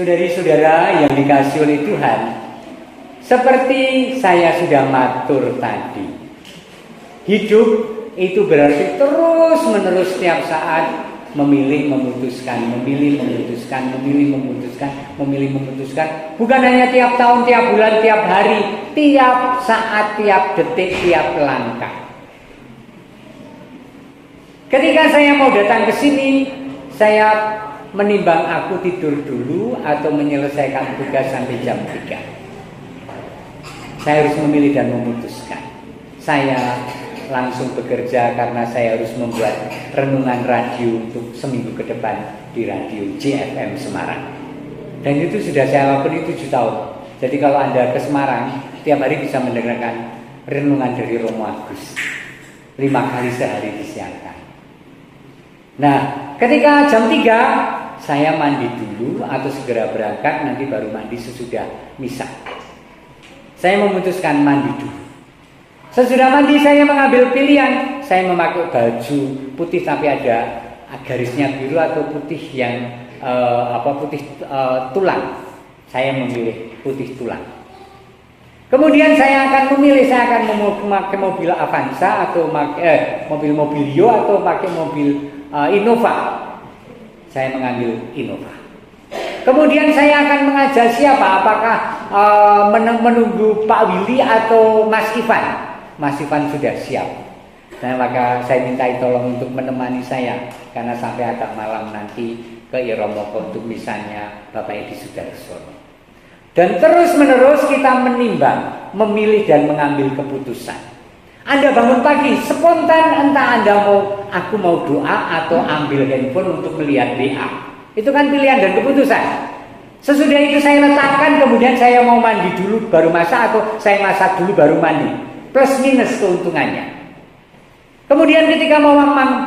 Saudari-saudara yang dikasihi oleh Tuhan, seperti saya sudah matur tadi, hidup itu berarti terus-menerus setiap saat memilih, memutuskan, memilih, memutuskan, memilih, memutuskan, memilih, memutuskan. Bukan hanya tiap tahun, tiap bulan, tiap hari, tiap saat, tiap detik, tiap langkah. Ketika saya mau datang ke sini, saya menimbang aku tidur dulu atau menyelesaikan tugas sampai jam 3. Saya harus memilih dan memutuskan. Saya langsung bekerja karena saya harus membuat renungan radio untuk seminggu ke depan di radio JFM Semarang. Dan itu sudah saya lakukan 7 tahun. Jadi kalau Anda ke Semarang, tiap hari bisa mendengarkan renungan dari Romo Agus. 5 kali sehari disiarkan. Nah, ketika jam 3 saya mandi dulu atau segera berangkat, nanti baru mandi sesudah misa. Saya memutuskan mandi dulu. Sesudah mandi saya mengambil pilihan. Saya memakai baju putih tapi ada garisnya biru atau putih yang putih tulang. Saya memilih putih tulang. Kemudian saya akan memilih, saya akan memakai mobil Avanza atau mobil Mobilio atau pakai mobil Innova. Saya mengambil Innova. Kemudian saya akan mengajak siapa? Apakah menunggu Pak Willy atau Mas Ivan? Mas Ivan sudah siap. Nah, maka saya minta tolong untuk menemani saya karena sampai agak malam nanti ke Iromoko untuk misalnya Bapak Edi Sudarsono. Dan terus menerus kita menimbang, memilih dan mengambil keputusan. Anda bangun pagi, spontan entah Anda aku mau doa atau ambil handphone untuk melihat WA. Itu kan pilihan dan keputusan. Sesudah itu saya letakkan, kemudian saya mau mandi dulu baru masak atau saya masak dulu baru mandi. Plus minus keuntungannya. Kemudian ketika mau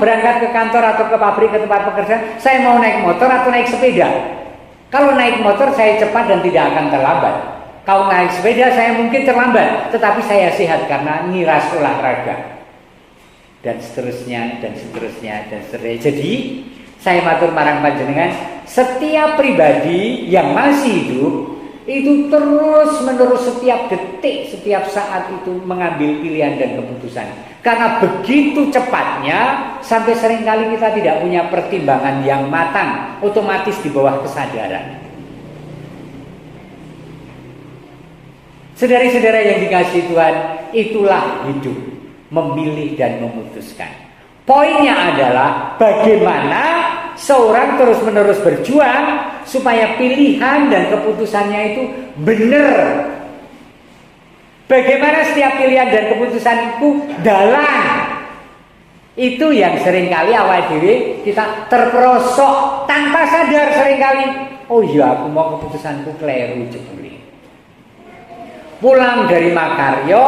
berangkat ke kantor atau ke pabrik, ke tempat pekerjaan, saya mau naik motor atau naik sepeda. Kalau naik motor saya cepat dan tidak akan terlambat. Kalau naik sepeda saya mungkin terlambat, tetapi saya sehat karena ngiras olahraga. Dan seterusnya, dan seterusnya, dan seterusnya. Jadi, saya matur marang panjenengan, setiap pribadi yang masih hidup, itu terus menerus setiap detik, setiap saat itu mengambil pilihan dan keputusan. Karena begitu cepatnya, sampai seringkali kita tidak punya pertimbangan yang matang, otomatis di bawah kesadaran. Saudari-saudara yang dikasihi Tuhan, itulah hidup, memilih dan memutuskan. Poinnya adalah bagaimana seorang terus-menerus berjuang supaya pilihan dan keputusannya itu benar. Bagaimana setiap pilihan dan keputusan itu dalam. Itu yang seringkali awal diri kita terperosok tanpa sadar seringkali. Oh iya, aku mau keputusanku keliru jebule. Pulang dari Makaryo,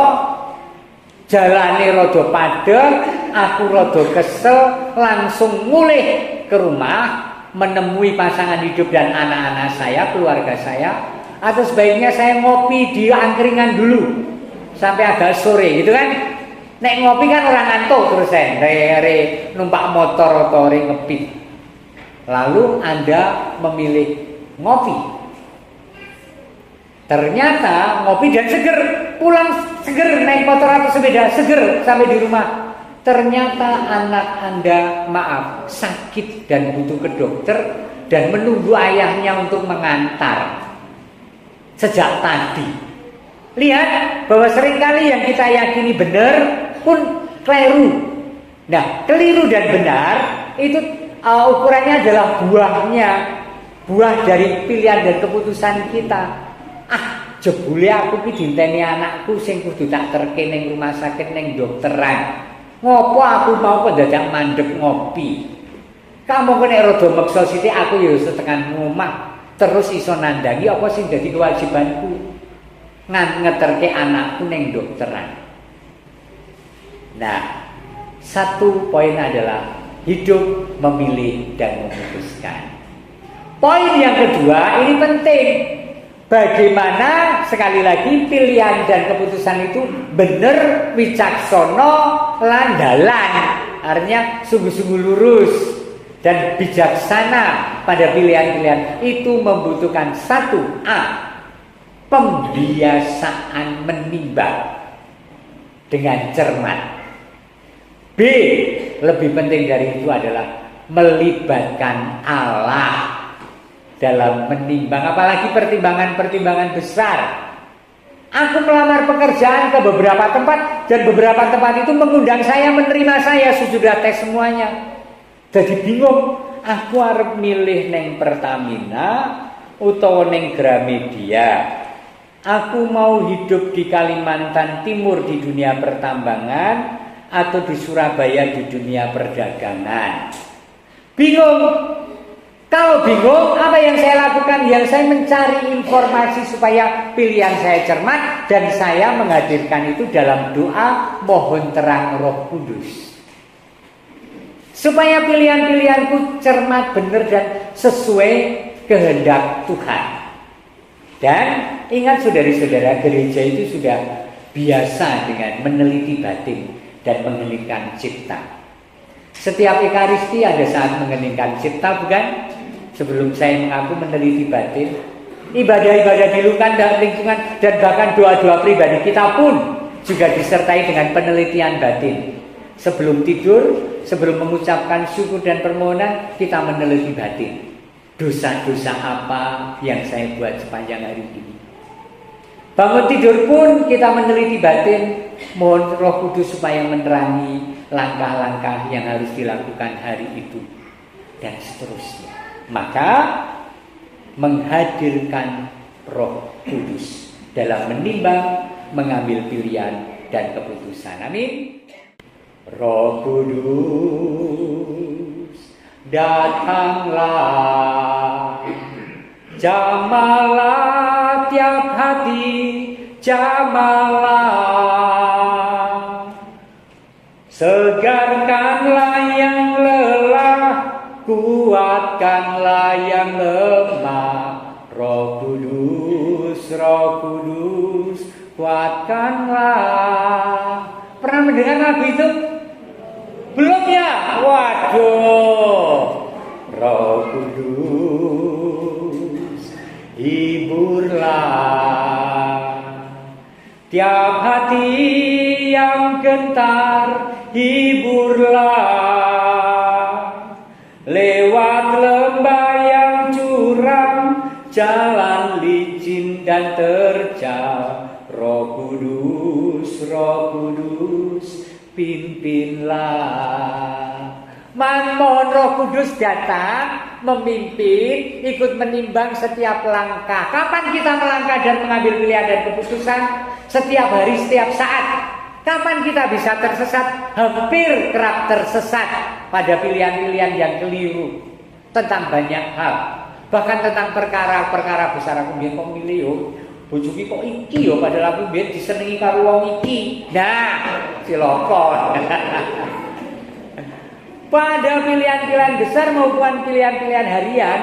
jalane rada padhet, aku rada kesel, langsung mulih ke rumah menemui pasangan hidup dan anak-anak saya, keluarga saya. Atau sebaiknya saya ngopi di angkringan dulu sampai agak sore, gitu kan? Nek ngopi kan orang ngantuk terus re numpak motor atau ngepit. Lalu Anda memilih ngopi. Ternyata ngopi dan seger, pulang seger, naik motor atau sepeda seger sampai di rumah. Ternyata anak Anda sakit dan butuh ke dokter dan menunggu ayahnya untuk mengantar sejak tadi. Lihat bahwa seringkali yang kita yakini benar pun keliru. Nah, keliru dan benar itu ukurannya adalah buah dari pilihan dan keputusan kita. Jebule aku ki dinteni anakku sing kudu tak terke ning rumah sakit ning dokteran. Ngopo aku mau pendadak mandek ngopi. Kamu kok nek rada meksa sithik aku ya setekan omah terus iso nandangi apa sing dadi kewajibanku ngeterke anakku ning dokteran. Nah, satu poin adalah hidup, memilih dan memutuskan. Poin yang kedua ini penting. Bagaimana sekali lagi pilihan dan keputusan itu benar, wicaksono, landalan. Artinya sungguh-sungguh lurus dan bijaksana pada pilihan-pilihan itu membutuhkan satu, A, pembiasaan menimbang dengan cermat. B, lebih penting dari itu adalah melibatkan Allah dalam menimbang, apalagi pertimbangan-pertimbangan besar. Aku melamar pekerjaan ke beberapa tempat, dan beberapa tempat itu mengundang saya, menerima saya, sudah tes semuanya. Jadi bingung, aku harus milih neng Pertamina utawa neng Gramedia. Aku mau hidup di Kalimantan Timur di dunia pertambangan atau di Surabaya di dunia perdagangan. Bingung. Kalau bingung, apa yang saya lakukan? Yang saya mencari informasi supaya pilihan saya cermat, dan saya menghadirkan itu dalam doa mohon terang Roh Kudus. Supaya pilihan-pilihanku cermat, benar, dan sesuai kehendak Tuhan. Dan ingat saudara-saudara, gereja itu sudah biasa dengan meneliti batin dan mengheningkan cipta. Setiap Ekaristi ada saat mengheningkan cipta, bukan? Sebelum saya mengaku meneliti batin, ibadah-ibadah di lingkungan dan bahkan doa-doa pribadi kita pun juga disertai dengan penelitian batin. Sebelum tidur, sebelum mengucapkan syukur dan permohonan, kita meneliti batin. Dosa-dosa apa yang saya buat sepanjang hari ini. Bangun tidur pun kita meneliti batin, mohon Roh Kudus supaya menerangi langkah-langkah yang harus dilakukan hari itu, dan seterusnya. Maka menghadirkan Roh Kudus dalam menimbang, mengambil pilihan dan keputusan. Amin. Roh Kudus, datanglah, jamalah tiap hati, jamalah, segarkanlah yang lelah, kuatkanlah yang lemah. Roh Kudus, Roh Kudus, kuatkanlah. Pernah mendengar lagu itu? Belum ya? Waduh. Roh Kudus, hiburlah tiap hati yang gentar, hiburlah lewat lembah yang curam, jalan licin dan terjal. Roh Kudus, Roh Kudus, pimpinlah. Mohon Roh Kudus datang, memimpin, ikut menimbang setiap langkah. Kapan kita melangkah dan mengambil pilihan dan keputusan? Setiap hari, setiap saat. Kapan kita bisa tersesat? Hampir kerap tersesat pada pilihan-pilihan yang keliru tentang banyak hal. Bahkan tentang perkara-perkara besar. Aku biar kok milih yo, bojoki kok iki yo, padahal aku biar disenengi karo wong iki. Nah, ciloko. Pada pilihan-pilihan besar maupun pilihan-pilihan harian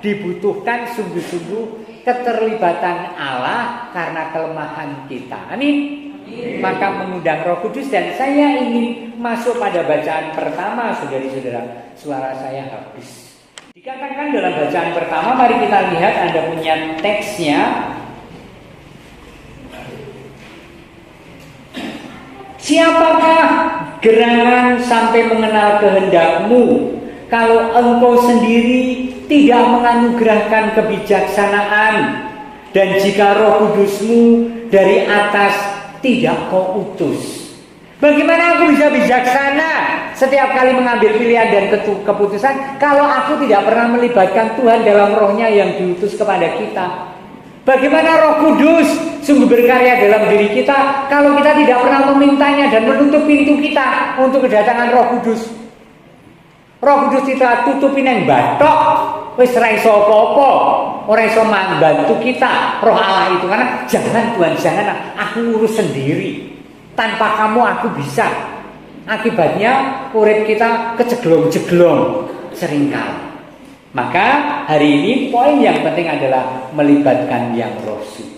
dibutuhkan sungguh-sungguh keterlibatan Allah karena kelemahan kita. Amin. Maka mengundang Roh Kudus, dan saya ingin masuk pada bacaan pertama, saudara-saudara. Suara saya habis. Dikatakan dalam bacaan pertama, mari kita lihat, Anda punya teksnya. Siapakah gerangan sampai mengenal kehendakmu, kalau engkau sendiri tidak menganugerahkan kebijaksanaan, dan jika Roh Kudusmu dari atas tidak kau utus? Bagaimana aku bisa bijaksana setiap kali mengambil pilihan dan keputusan kalau aku tidak pernah melibatkan Tuhan dalam Rohnya yang diutus kepada kita? Bagaimana Roh Kudus sungguh berkarya dalam diri kita kalau kita tidak pernah memintanya dan menutup pintu kita untuk kedatangan Roh Kudus? Roh Kudus kita tutupin yang batok, wis ra iso apa-apa, ora iso membantu kita. Roh Allah itu, karena jangan Tuhan, jangan, aku urus sendiri. Tanpa kamu aku bisa. Akibatnya urip kita keceglong-ceglong seringkali. Maka hari ini poin yang penting adalah melibatkan yang Roh Suci.